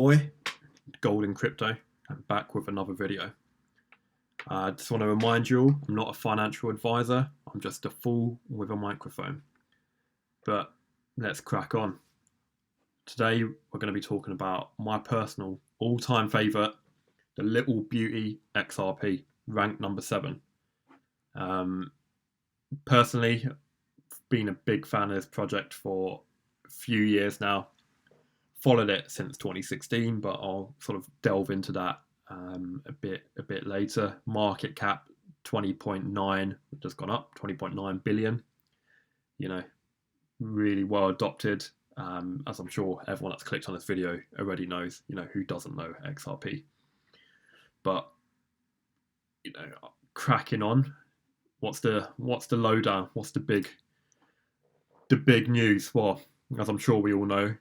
Boy, gold and crypto. I'm back with another video. I just want to remind you all, I'm not a financial advisor, I'm just a fool with a microphone. But let's crack on. Today we're going to be talking about my personal all-time favourite, the Little Beauty XRP, ranked number 7. Personally, I've been a big fan of this project for a few years now. Followed it since 2016, but I'll sort of delve into that a bit later. Market cap 20.9, just gone up 20.9 billion. You know, really well adopted. As I'm sure everyone that's clicked on this video already knows. You know, who doesn't know XRP? But you know, cracking on. What's the lowdown? What's the big news? Well, as I'm sure we all know,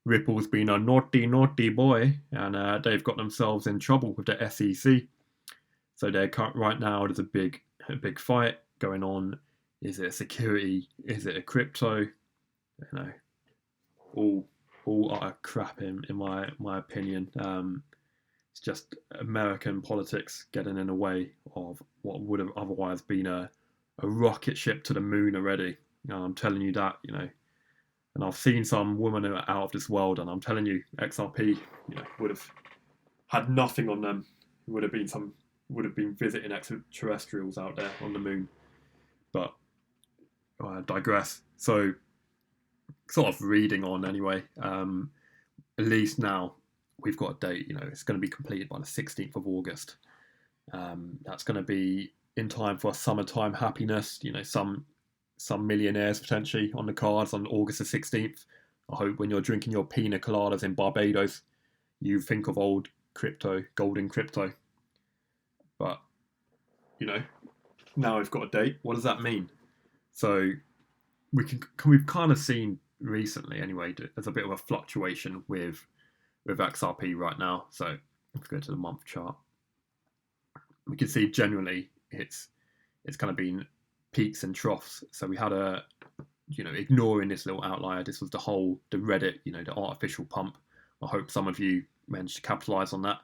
Ripple's been a naughty boy, and they've got themselves in trouble with the SEC. So they're right now. There's a big fight going on. Is it a security? Is it a crypto? You know, all utter crap in my opinion. It's just American politics getting in the way of what would have otherwise been a rocket ship to the moon already. I'm telling you that, you know. And I've seen some women who are out of this world, and I'm telling you, XRP, you know, would have had nothing on them. Would have been visiting extraterrestrials out there on the moon. But I digress. So, sort of reading on anyway. At least now we've got a date. You know, it's going to be completed by the 16th of August. That's going to be in time for summertime happiness. You know, some millionaires potentially on the cards on August the 16th. I hope when you're drinking your pina coladas in Barbados, you think of old crypto, golden crypto. But, you know, now we've got a date. What does that mean? So we've kind of seen recently anyway, there's a bit of a fluctuation with XRP right now. So let's go to the month chart. We can see generally it's kind of been peaks and troughs. So we had ignoring this little outlier, this was the Reddit, you know, the artificial pump. I hope some of you managed to capitalize on that,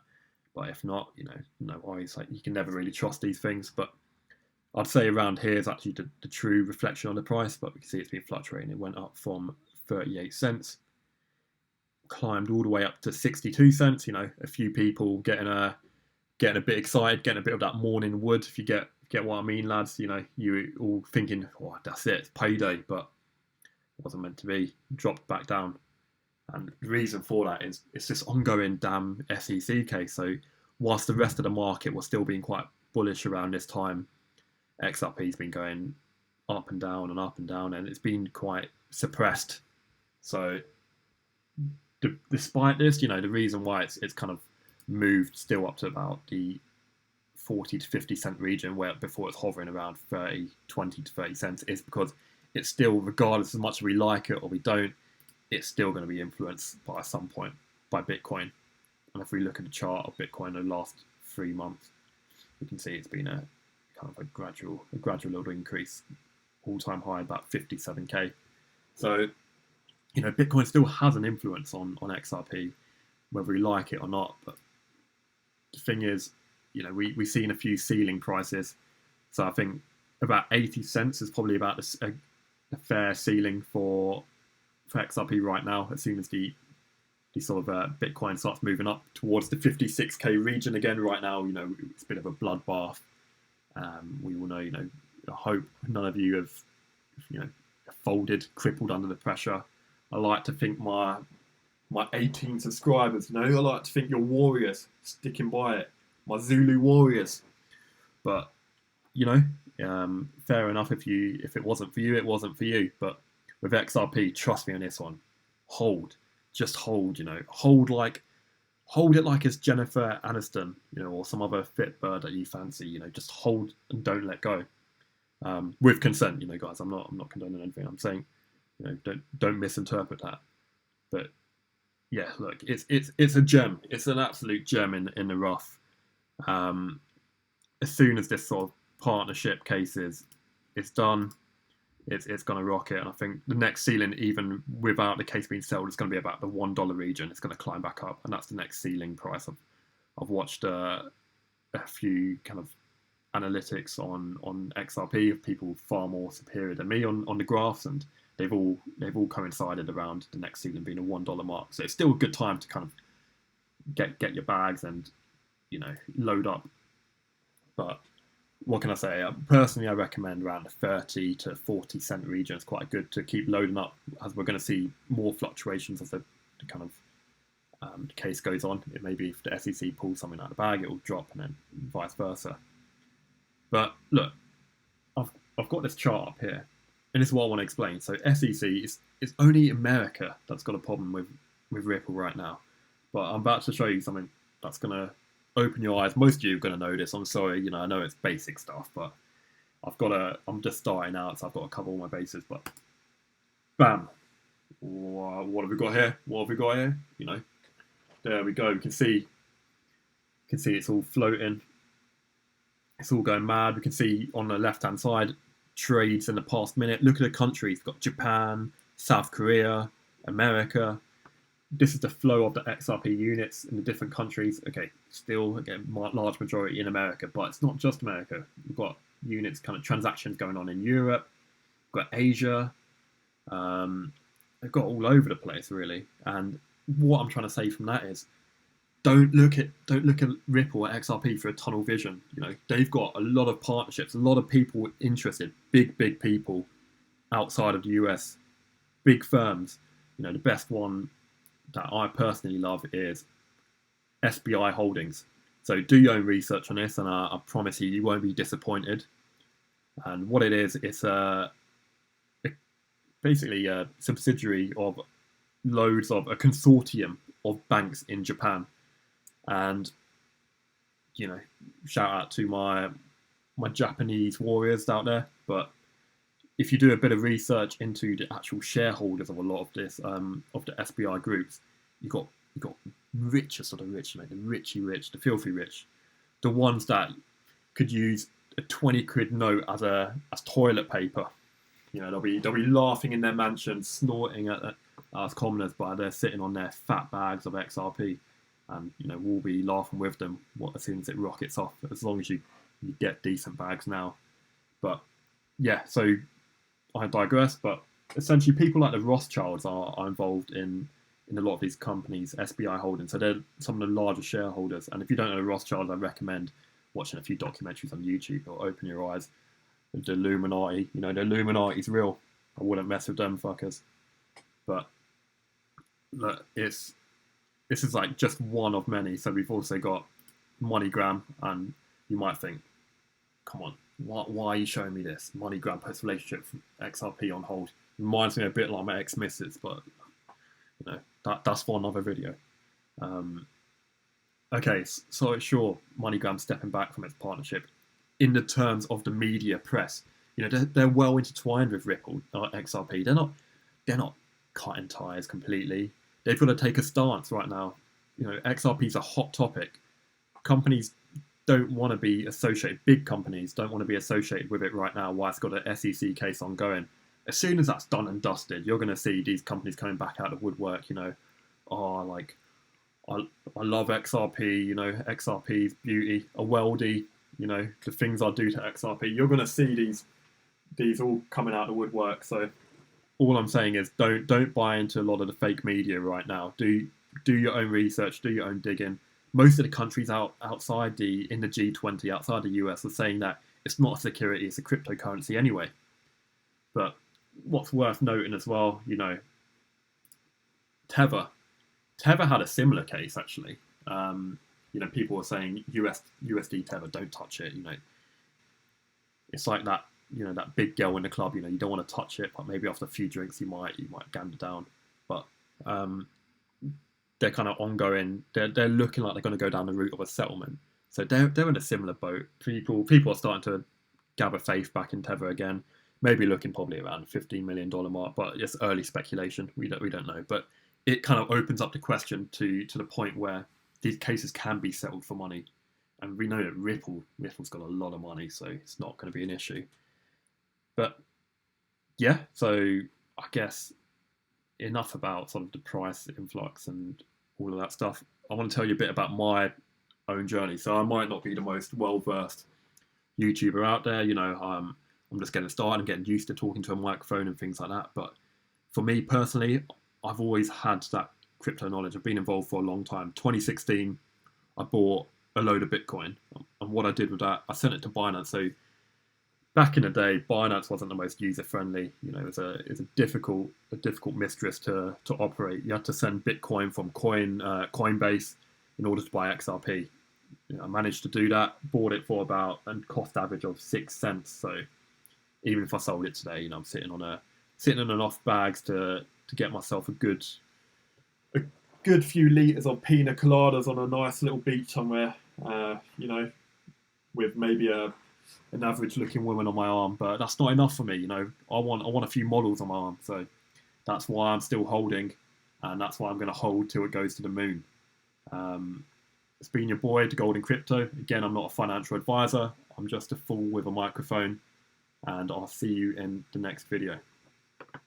but if not, you know, no worries. Like, you can never really trust these things, but I'd say around here is actually the true reflection on the price. But we can see it's been fluctuating. It went up from 38 cents, climbed all the way up to 62 cents. You know, a few people getting a bit excited, getting a bit of that morning wood, if you get what I mean, lads. You know, you all thinking, oh, that's it, it's payday, but it wasn't meant to be. Dropped back down, and the reason for that is it's this ongoing damn SEC case. So whilst the rest of the market was still being quite bullish around this time, XRP's been going up and down and up and down, and it's been quite suppressed. So despite this, you know, the reason why it's kind of moved still up to about the 40 to 50 cent region, where before it's hovering around 20 to 30 cents, is because it's still, regardless as much as we like it or we don't, it's still going to be influenced by some point by Bitcoin. And if we look at the chart of Bitcoin the last 3 months, we can see it's been a kind of a gradual little increase, all-time high about 57k. So, you know, Bitcoin still has an influence on XRP, whether we like it or not. But the thing is, you know, we've seen a few ceiling prices. So I think about 80 cents is probably about a fair ceiling for XRP right now, as soon as the sort of Bitcoin starts moving up towards the 56k region again. Right now, you know, it's a bit of a bloodbath. We all know, you know, I hope none of you have, you know, folded, crippled under the pressure. I like to think my 18 subscribers, you know, I like to think you're warriors, sticking by it. My Zulu warriors. But, you know, fair enough, if it wasn't for you, it wasn't for you. But with XRP, trust me on this one. Just hold, you know, hold it like it's Jennifer Aniston, you know, or some other fit bird that you fancy, you know, just hold and don't let go. With consent, you know, guys. I'm not condoning anything. I'm saying, you know, don't misinterpret that. But yeah, look, it's a gem. It's an absolute gem in the rough. As soon as this sort of partnership case is done, it's going to rocket. And I think the next ceiling, even without the case being settled, is going to be about the $1 region. It's going to climb back up, and that's the next ceiling price. I've watched a few kind of analytics on XRP of people far more superior than me on the graphs, and they've all coincided around the next ceiling being a $1 mark. So it's still a good time to kind of get your bags and load up. But what can I say? Personally, I recommend around the 30 to 40 cent region. It's quite good to keep loading up, as we're going to see more fluctuations as the kind of the case goes on. It may be if the SEC pulls something out of the bag, it will drop, and then vice versa. But look, I've got this chart up here, and this is what I want to explain. So SEC is only America that's got a problem with Ripple right now. But I'm about to show you something that's going to open your eyes. Most of you are going to know this. I'm sorry, I know it's basic stuff, but I'm just starting out, so I've got to cover all my bases. But bam, what have we got here? There we go. You can see it's all floating. It's all going mad. We can see on the left-hand side trades in the past minute. Look at the countries. We've got Japan, South Korea, America. This is the flow of the XRP units in the different countries. Okay, still, again, large majority in America, but it's not just America. We've got units, kind of transactions going on in Europe. We've got Asia. They've got all over the place, really. And what I'm trying to say from that is, don't look at Ripple or XRP for a tunnel vision. They've got a lot of partnerships, a lot of people interested, big people outside of the US, big firms. The best one that I personally love is SBI Holdings. So do your own research on this, and I promise you won't be disappointed. And what it is, it's basically a subsidiary of loads of a consortium of banks in Japan. And shout out to my Japanese warriors out there. But if you do a bit of research into the actual shareholders of a lot of this of the SBI groups, you got richer sort of rich, mate, the richy rich, the filthy rich, the ones that could use a 20 quid note as toilet paper. They'll be laughing in their mansion, snorting at us commoners, but they're sitting on their fat bags of XRP. And we'll be laughing with them as soon as it rockets off, as long as you get decent bags now. But yeah, so I digress. But essentially, people like the Rothschilds are involved in a lot of these companies, SBI Holdings. So they're some of the largest shareholders. And if you don't know the Rothschilds, I recommend watching a few documentaries on YouTube. It'll open your eyes. The Illuminati, the Illuminati's real. I wouldn't mess with them fuckers. But look, this is like just one of many. So we've also got MoneyGram, and you might think, come on, why are you showing me this? MoneyGram puts relationship from XRP on hold. Reminds me a bit like my ex-missus, but that's for another video. Okay, so sure, MoneyGram's stepping back from its partnership in the terms of the media press. They're well intertwined with Ripple, XRP. They're not cutting ties completely. They've got to take a stance right now. XRP is a hot topic. Companies don't want to be associated, big companies don't want to be associated with it right now while it's got an SEC case ongoing. As soon as that's done and dusted, you're going to see these companies coming back out of woodwork, I love XRP, XRP's beauty, a weldy, the things I do to XRP. You're going to see these all coming out of woodwork. So all I'm saying is don't buy into a lot of the fake media right now. Do your own research, do your own digging. Most of the countries outside in the G20, outside the US, are saying that it's not a security, it's a cryptocurrency anyway. But what's worth noting as well, Tether had a similar case actually. People were saying USD Tether, don't touch it. It's like that. That big girl in the club. You don't want to touch it, but maybe after a few drinks, you might gander down. But they're kind of ongoing. They're looking like they're going to go down the route of a settlement. So they're in a similar boat. People are starting to gather faith back in Tether again. Maybe looking probably around $15 million mark, but it's early speculation. We don't know. But it kind of opens up the question to the point where these cases can be settled for money. And we know that Ripple's got a lot of money, so it's not going to be an issue. But yeah, so I guess enough about sort of the price influx and all of that stuff. I want to tell you a bit about my own journey. So I might not be the most well versed YouTuber out there. I'm just getting started and getting used to talking to a microphone and things like that. But for me personally, I've always had that crypto knowledge. I've been involved for a long time. 2016, I bought a load of Bitcoin, and what I did with that, I sent it to Binance. So back in the day, Binance wasn't the most user friendly. It was a difficult mistress to operate. You had to send Bitcoin from Coinbase in order to buy XRP. I managed to do that. Bought it for about a cost average of 6 cents. So even if I sold it today, I'm sitting on enough bags to get myself a good few liters of pina coladas on a nice little beach somewhere. With maybe an average looking woman on my arm, but that's not enough for me. I want a few models on my arm, so that's why I'm still holding, and that's why I'm going to hold till it goes to the moon. It's been your boy, The Golden Crypto. Again, I'm not a financial advisor. I'm just a fool with a microphone, and I'll see you in the next video.